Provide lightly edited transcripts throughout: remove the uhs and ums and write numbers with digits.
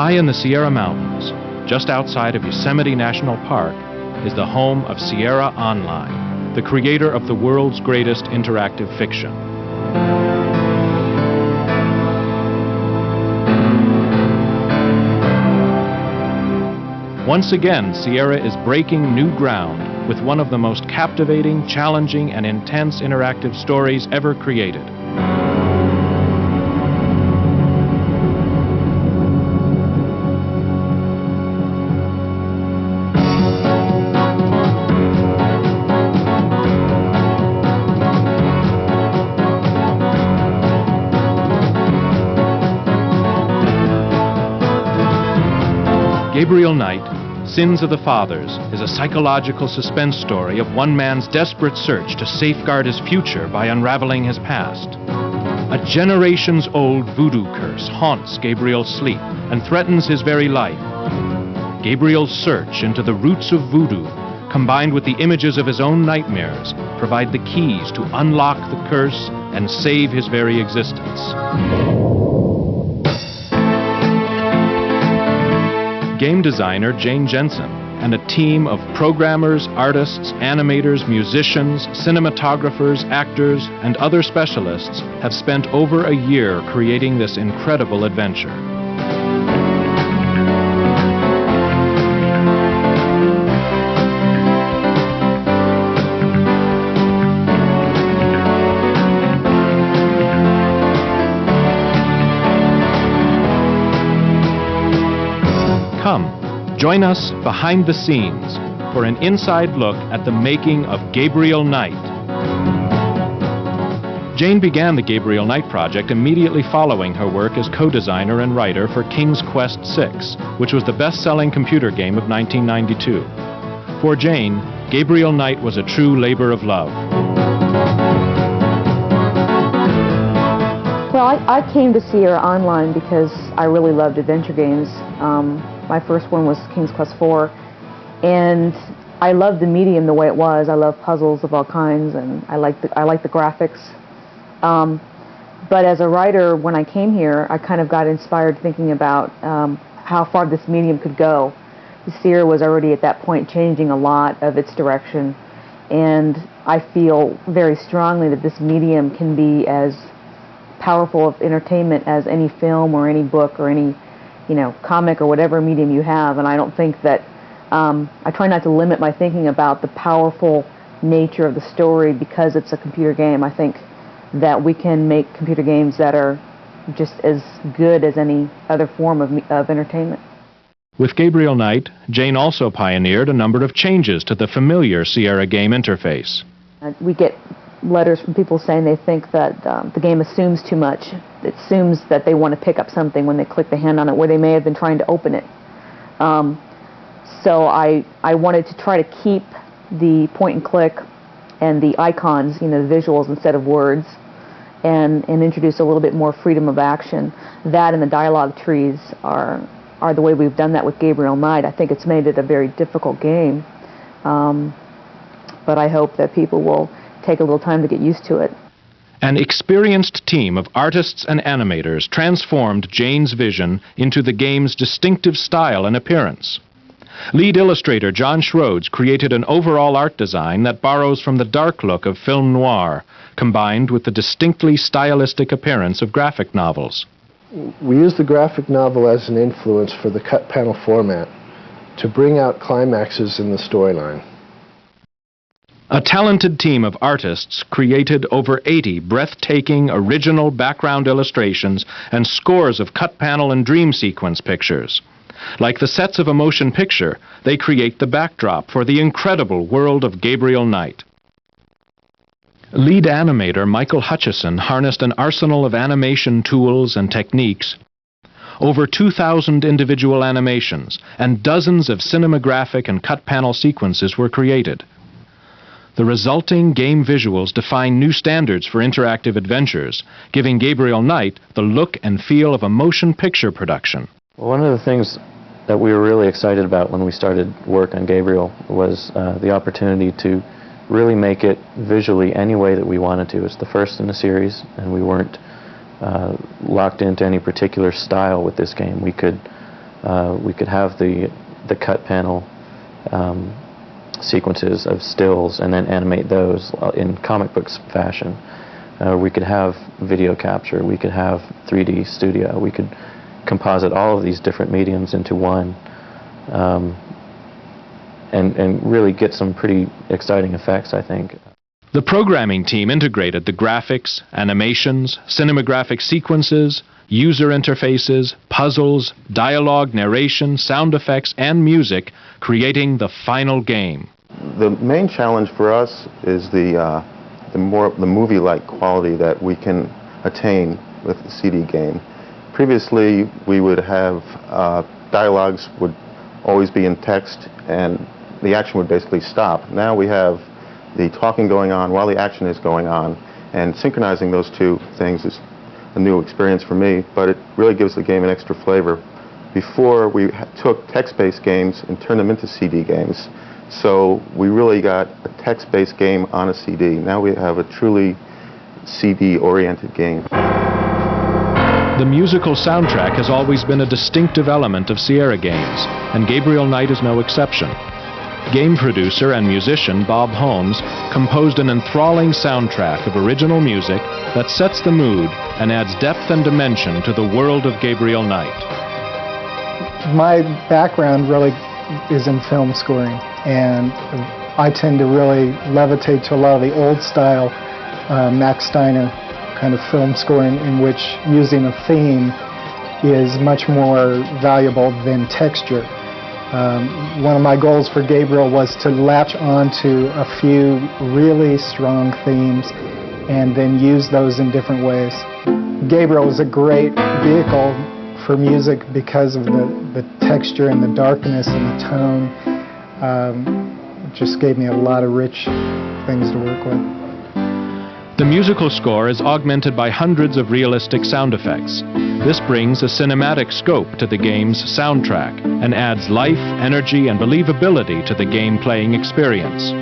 High in the Sierra Mountains, just outside of Yosemite National Park, is the home of Sierra Online, the creator of the world's greatest interactive fiction. Once again, Sierra is breaking new ground with one of the most captivating, challenging, and intense interactive stories ever created. Gabriel Knight, Sins of the Fathers, is a psychological suspense story of one man's desperate search to safeguard his future by unraveling his past. A generations-old voodoo curse haunts Gabriel's sleep and threatens his very life. Gabriel's search into the roots of voodoo, combined with the images of his own nightmares, provide the keys to unlock the curse and save his very existence. Game designer Jane Jensen and a team of programmers, artists, animators, musicians, cinematographers, actors, and other specialists have spent over a year creating this incredible adventure. Come, join us behind the scenes for an inside look at the making of Gabriel Knight. Jane began the Gabriel Knight project immediately following her work as co-designer and writer for King's Quest VI, which was the best-selling computer game of 1992. For Jane, Gabriel Knight was a true labor of love. Well, I came to Sierra Online because I really loved adventure games. My first one was King's Quest IV, and I loved the medium the way it was. I love puzzles of all kinds, and I like the graphics. But as a writer, when I came here, I kind of got inspired thinking about how far this medium could go. Sierra was already at that point changing a lot of its direction, and I feel very strongly that this medium can be as powerful of entertainment as any film or any book or any comic or whatever medium you have. And I don't think that, I try not to limit my thinking about the powerful nature of the story because it's a computer game. I think that we can make computer games that are just as good as any other form of entertainment. With Gabriel Knight, Jane also pioneered a number of changes to the familiar Sierra game interface. We get letters from people saying they think that the game assumes too much. It assumes that they want to pick up something when they click the hand on it where they may have been trying to open it. So I wanted to try to keep the point and click and the icons, the visuals instead of words, and introduce a little bit more freedom of action. That and the dialogue trees are the way we've done that with Gabriel Knight. I think it's made it a very difficult game, but I hope that people will take a little time to get used to it. An experienced team of artists and animators transformed Jane's vision into the game's distinctive style and appearance. Lead illustrator John Schroeds created an overall art design that borrows from the dark look of film noir, combined with the distinctly stylistic appearance of graphic novels. We used the graphic novel as an influence for the cut panel format to bring out climaxes in the storyline. A talented team of artists created over 80 breathtaking original background illustrations and scores of cut panel and dream sequence pictures. Like the sets of a motion picture, they create the backdrop for the incredible world of Gabriel Knight. Lead animator Michael Hutchison harnessed an arsenal of animation tools and techniques. Over 2,000 individual animations and dozens of cinematographic and cut panel sequences were created. The resulting game visuals define new standards for interactive adventures, giving Gabriel Knight the look and feel of a motion picture production. Well, one of the things that we were really excited about when we started work on Gabriel was the opportunity to really make it visually any way that we wanted to. It's the first in the series, and we weren't locked into any particular style with this game. We could We could have the cut panel sequences of stills and then animate those in comic books fashion. We could have video capture, we could have 3D studio, we could composite all of these different mediums into one, and really get some pretty exciting effects, I think. The programming team integrated the graphics, animations, cinematographic sequences, user interfaces, puzzles, dialogue, narration, sound effects, and music, creating the final game. The main challenge for us is the movie-like quality that we can attain with the CD game. Previously, we would have dialogues would always be in text, and the action would basically stop. Now we have the talking going on while the action is going on, and synchronizing those two things is a new experience for me, but it really gives the game an extra flavor. Before, we took text-based games and turned them into CD games, so we really got a text-based game on a CD. Now we have a truly CD-oriented game. The musical soundtrack has always been a distinctive element of Sierra games, and Gabriel Knight is no exception. Game producer and musician Bob Holmes composed an enthralling soundtrack of original music that sets the mood and adds depth and dimension to the world of Gabriel Knight. My background really is in film scoring, and I tend to really levitate to a lot of the old style Max Steiner kind of film scoring, in which using a theme is much more valuable than texture. One of my goals for Gabriel was to latch onto a few really strong themes and then use those in different ways. Gabriel is a great vehicle for music because of the texture and the darkness and the tone. It just gave me a lot of rich things to work with. The musical score is augmented by hundreds of realistic sound effects. This brings a cinematic scope to the game's soundtrack and adds life, energy, and believability to the game-playing experience.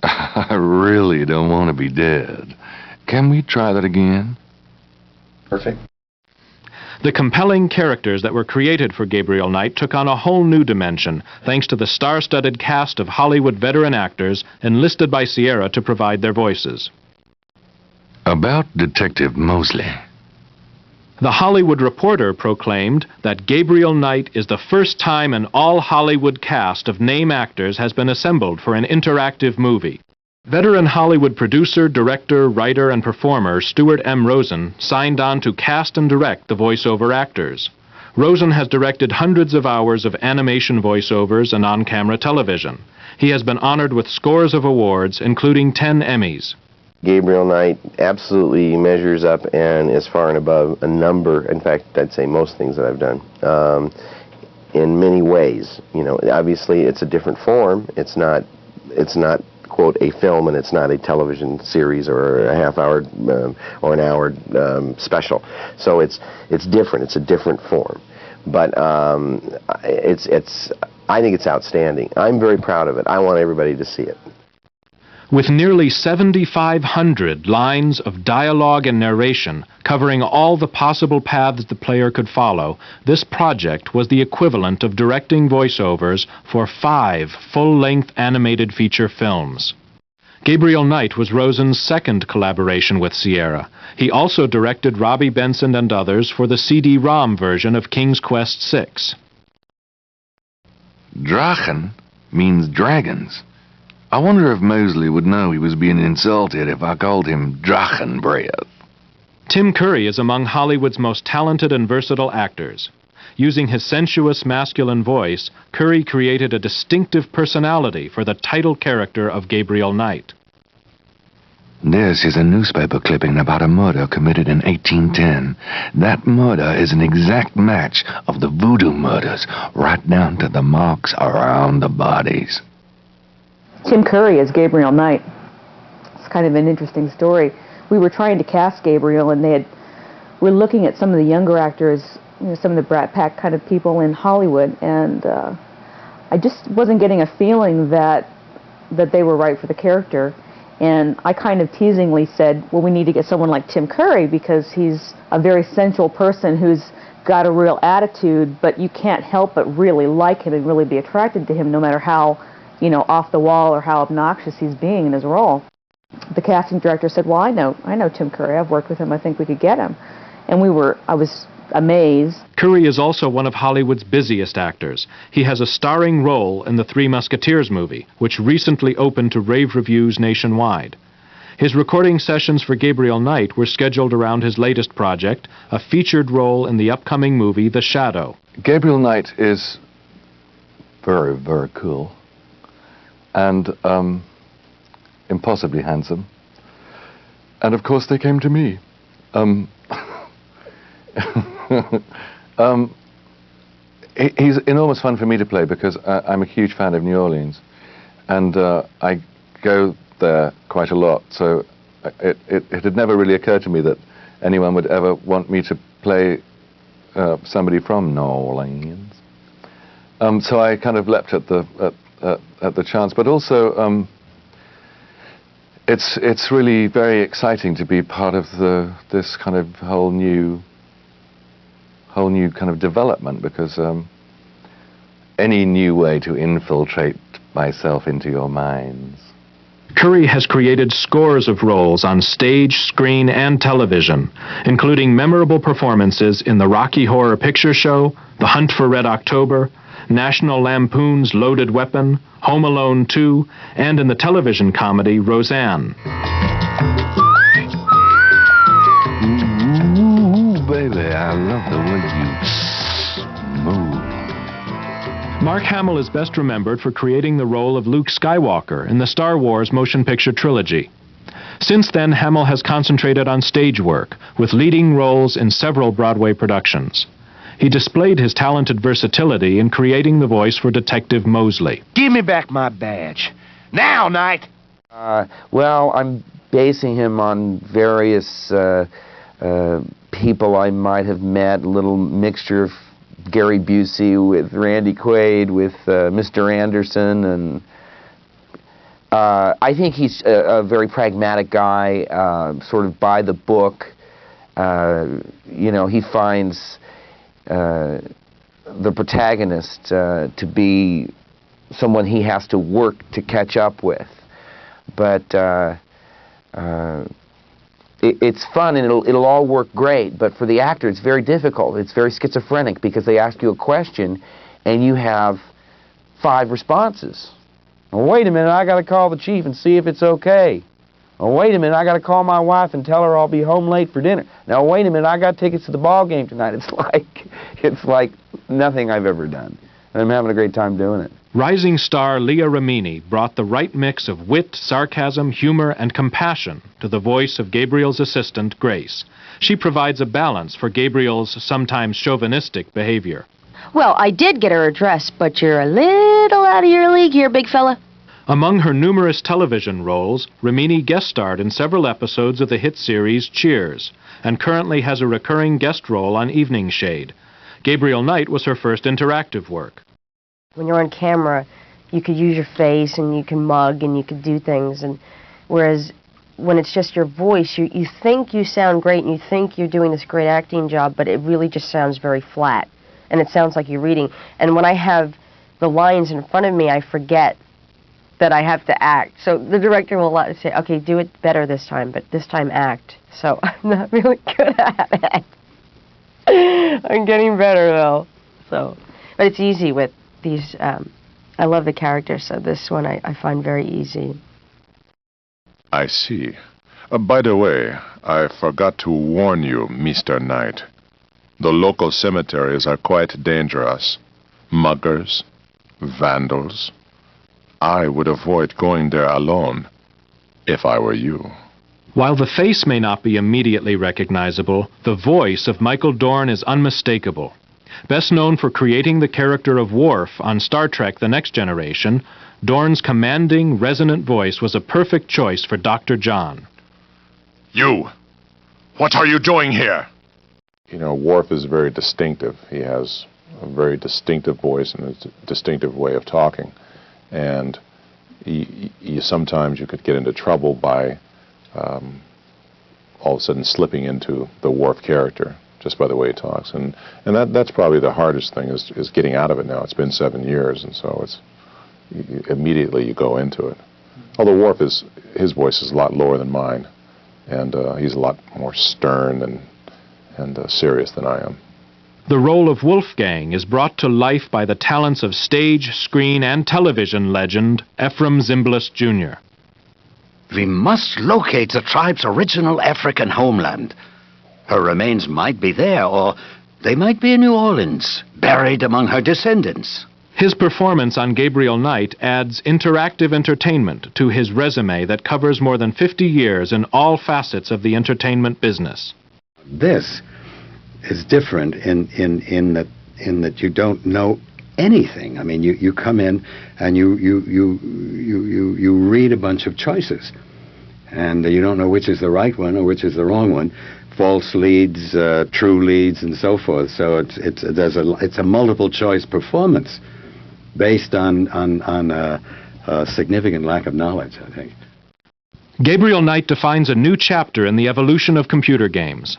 I really don't want to be dead. Can we try that again? Perfect. The compelling characters that were created for Gabriel Knight took on a whole new dimension, thanks to the star-studded cast of Hollywood veteran actors enlisted by Sierra to provide their voices. About Detective Mosley. The Hollywood Reporter proclaimed that Gabriel Knight is the first time an all-Hollywood cast of name actors has been assembled for an interactive movie. Veteran Hollywood producer, director, writer, and performer Stuart M. Rosen signed on to cast and direct the voiceover actors. Rosen has directed hundreds of hours of animation voiceovers and on-camera television. He has been honored with scores of awards, including 10 Emmys. Gabriel Knight absolutely measures up and is far and above a number, in fact, I'd say most things that I've done, in many ways. You know, obviously it's a different form. It's not quote, a film, and it's not a television series or a half-hour or an hour special. So it's different. It's a different form. But I think it's outstanding. I'm very proud of it. I want everybody to see it. With nearly 7,500 lines of dialogue and narration covering all the possible paths the player could follow, this project was the equivalent of directing voiceovers for 5 full-length animated feature films. Gabriel Knight was Rosen's second collaboration with Sierra. He also directed Robbie Benson and others for the CD-ROM version of King's Quest VI. Drachen means dragons. I wonder if Mosley would know he was being insulted if I called him Drachen Breath. Tim Curry is among Hollywood's most talented and versatile actors. Using his sensuous masculine voice, Curry created a distinctive personality for the title character of Gabriel Knight. This is a newspaper clipping about a murder committed in 1810. That murder is an exact match of the voodoo murders, right down to the marks around the bodies. Tim Curry as Gabriel Knight. It's kind of an interesting story. We were trying to cast Gabriel, and we're looking at some of the younger actors, you know, some of the Brat Pack kind of people in Hollywood, and I just wasn't getting a feeling that they were right for the character. And I kind of teasingly said, well, we need to get someone like Tim Curry because he's a very sensual person who's got a real attitude, but you can't help but really like him and really be attracted to him, no matter how, you know, off the wall or how obnoxious he's being in his role. The casting director said, "Well, I know Tim Curry. I've worked with him. I think we could get him." And I was amazed. Curry is also one of Hollywood's busiest actors. He has a starring role in the Three Musketeers movie, which recently opened to rave reviews nationwide. His recording sessions for Gabriel Knight were scheduled around his latest project, a featured role in the upcoming movie The Shadow. Gabriel Knight is very, very cool and impossibly handsome. And of course they came to me. He's enormous fun for me to play because I'm a huge fan of New Orleans, and I go there quite a lot, so it had never really occurred to me that anyone would ever want me to play somebody from New Orleans. So I kind of leapt at the chance, but also it's really very exciting to be part of this kind of whole new kind of development, because any new way to infiltrate myself into your minds. Curry has created scores of roles on stage, screen, and television, including memorable performances in the Rocky Horror Picture Show, The Hunt for Red October, National Lampoon's Loaded Weapon, Home Alone 2, and in the television comedy Roseanne. Ooh, baby, I love the way you move. Mark Hamill is best remembered for creating the role of Luke Skywalker in the Star Wars motion picture trilogy. Since then, Hamill has concentrated on stage work, with leading roles in several Broadway productions. He displayed his talented versatility in creating the voice for Detective Mosley. Give me back my badge. Now, Knight! Well, I'm basing him on various people I might have met, a little mixture of Gary Busey with Randy Quaid, with Mr. Anderson, and I think he's a very pragmatic guy, sort of by the book. You know, he finds the protagonist to be someone he has to work to catch up with. But it's fun and it'll all work great, but for the actor it's very difficult. It's very schizophrenic because they ask you a question and you have 5 responses. Oh, wait a minute, I got to call the chief and see if it's okay. Oh, wait a minute, I got to call my wife and tell her I'll be home late for dinner. Now, wait a minute, I got tickets to the ball game tonight. It's like nothing I've ever done. And I'm having a great time doing it. Rising star Leah Remini brought the right mix of wit, sarcasm, humor, and compassion to the voice of Gabriel's assistant, Grace. She provides a balance for Gabriel's sometimes chauvinistic behavior. Well, I did get her address, but you're a little out of your league here, big fella. Among her numerous television roles, Remini guest starred in several episodes of the hit series Cheers, and currently has a recurring guest role on Evening Shade. Gabriel Knight was her first interactive work. When you're on camera, you could use your face and you can mug and you could do things, and whereas when it's just your voice, you think you sound great and you think you're doing this great acting job, but it really just sounds very flat, and it sounds like you're reading. And when I have the lines in front of me, I forget that I have to act. So the director will say, okay, do it better this time, but this time act. So I'm not really good at it. I'm getting better, though. So, but it's easy with these. I love the characters, so this one I find very easy. I see. By the way, I forgot to warn you, Mr. Knight. The local cemeteries are quite dangerous. Muggers, vandals. I would avoid going there alone, if I were you. While the face may not be immediately recognizable, the voice of Michael Dorn is unmistakable. Best known for creating the character of Worf on Star Trek The Next Generation, Dorn's commanding, resonant voice was a perfect choice for Dr. John. You! What are you doing here? You know, Worf is very distinctive. He has a very distinctive voice and a distinctive way of talking. And sometimes you could get into trouble by all of a sudden slipping into the Worf character, just by the way he talks. And that's probably the hardest thing is getting out of it now. It's been 7 years, and so immediately you go into it. Although Worf his voice is a lot lower than mine, and he's a lot more stern and serious than I am. The role of Wolfgang is brought to life by the talents of stage, screen, and television legend Ephraim Zimbalist Jr. We must locate the tribe's original African homeland. Her remains might be there, or they might be in New Orleans, buried among her descendants. His performance on Gabriel Knight adds interactive entertainment to his resume that covers more than 50 years in all facets of the entertainment business. This is different in that you don't know anything. I mean, you come in and you read a bunch of choices, and you don't know which is the right one or which is the wrong one. False leads, true leads, and so forth. So it's a multiple choice performance based on a significant lack of knowledge, I think. Gabriel Knight defines a new chapter in the evolution of computer games.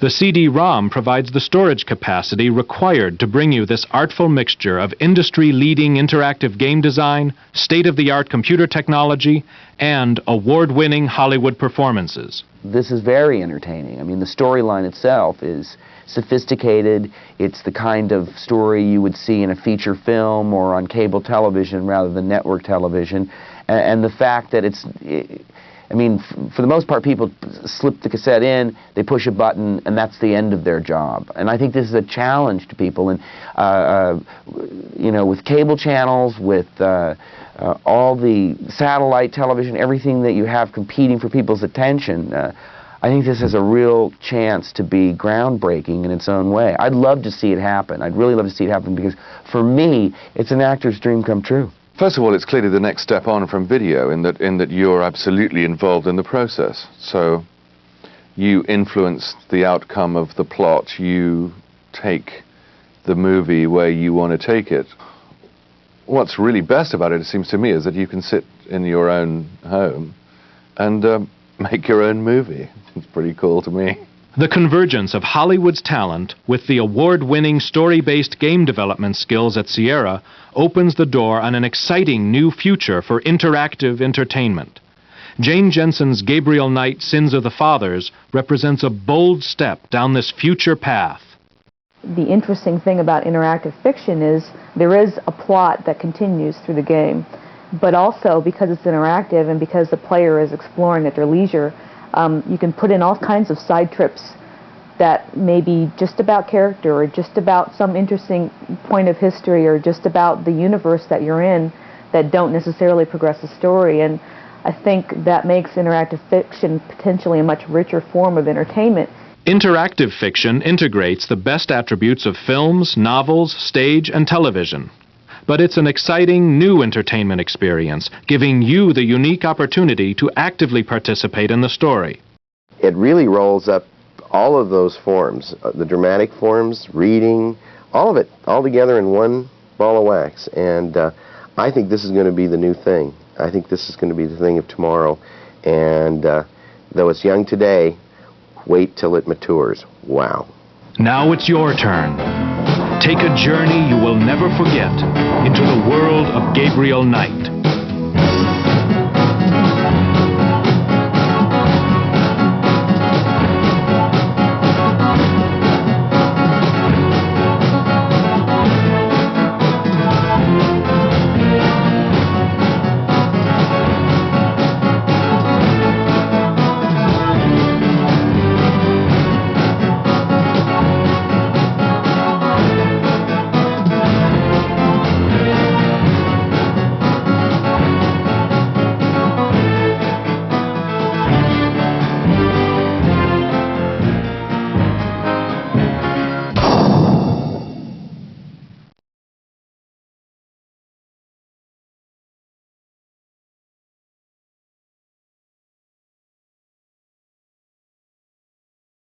The CD-ROM provides the storage capacity required to bring you this artful mixture of industry-leading interactive game design, state-of-the-art computer technology, and award-winning Hollywood performances. This is very entertaining. I mean, the storyline itself is sophisticated. It's the kind of story you would see in a feature film or on cable television rather than network television. And the fact that I mean, for the most part, people slip the cassette in, they push a button, and that's the end of their job. And I think this is a challenge to people. And, you know, with cable channels, with all the satellite television, everything that you have competing for people's attention, I think this has a real chance to be groundbreaking in its own way. I'd love to see it happen. I'd really love to see it happen because, for me, it's an actor's dream come true. First of all, it's clearly the next step on from video in that you're absolutely involved in the process. So you influence the outcome of the plot. You take the movie where you want to take it. What's really best about it seems to me, is that you can sit in your own home and make your own movie. It's pretty cool to me. The convergence of Hollywood's talent with the award-winning story-based game development skills at Sierra opens the door on an exciting new future for interactive entertainment. Jane Jensen's Gabriel Knight, Sins of the Fathers represents a bold step down this future path. The interesting thing about interactive fiction is there is a plot that continues through the game, but also because it's interactive and because the player is exploring at their leisure, you can put in all kinds of side trips that may be just about character or just about some interesting point of history or just about the universe that you're in that don't necessarily progress the story. And I think that makes interactive fiction potentially a much richer form of entertainment. Interactive fiction integrates the best attributes of films, novels, stage, and television. But it's an exciting new entertainment experience, giving you the unique opportunity to actively participate in the story. It really rolls up all of those forms, the dramatic forms, reading, all of it, all together in one ball of wax. And I think this is going to be the new thing. I think this is going to be the thing of tomorrow. And though it's young today, wait till it matures. Wow. Now it's your turn. Take a journey you will never forget into the world of Gabriel Knight.